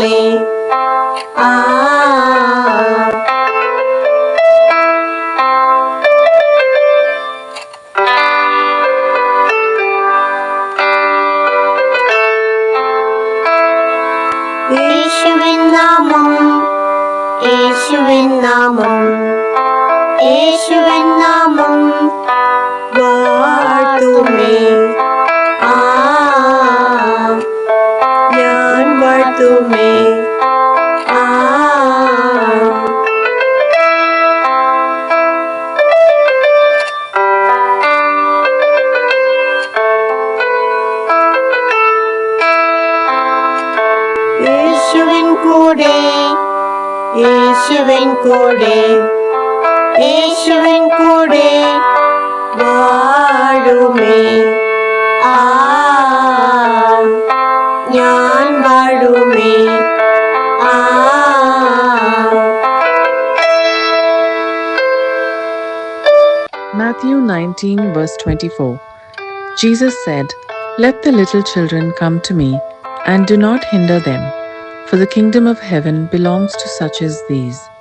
വാഴുമേ. യേശുവിൻ നാമം, യേശുവിൻ നാമം, യേശുവിൻ നാമം വാഴ്ത്തുമേ. ഞാൻ വാഴ്ത്തുമേ. യേശുവിൻ കൂടെ, യേശുവിൻ കൂടെ, യേശുവിൻ കൂടെ വാഴുമേ. ഞാൻ വാഴുമേ. Matthew 19, verse 24. Jesus said, "Let the little children come to me, and do not hinder them, for the kingdom of heaven belongs to such as these."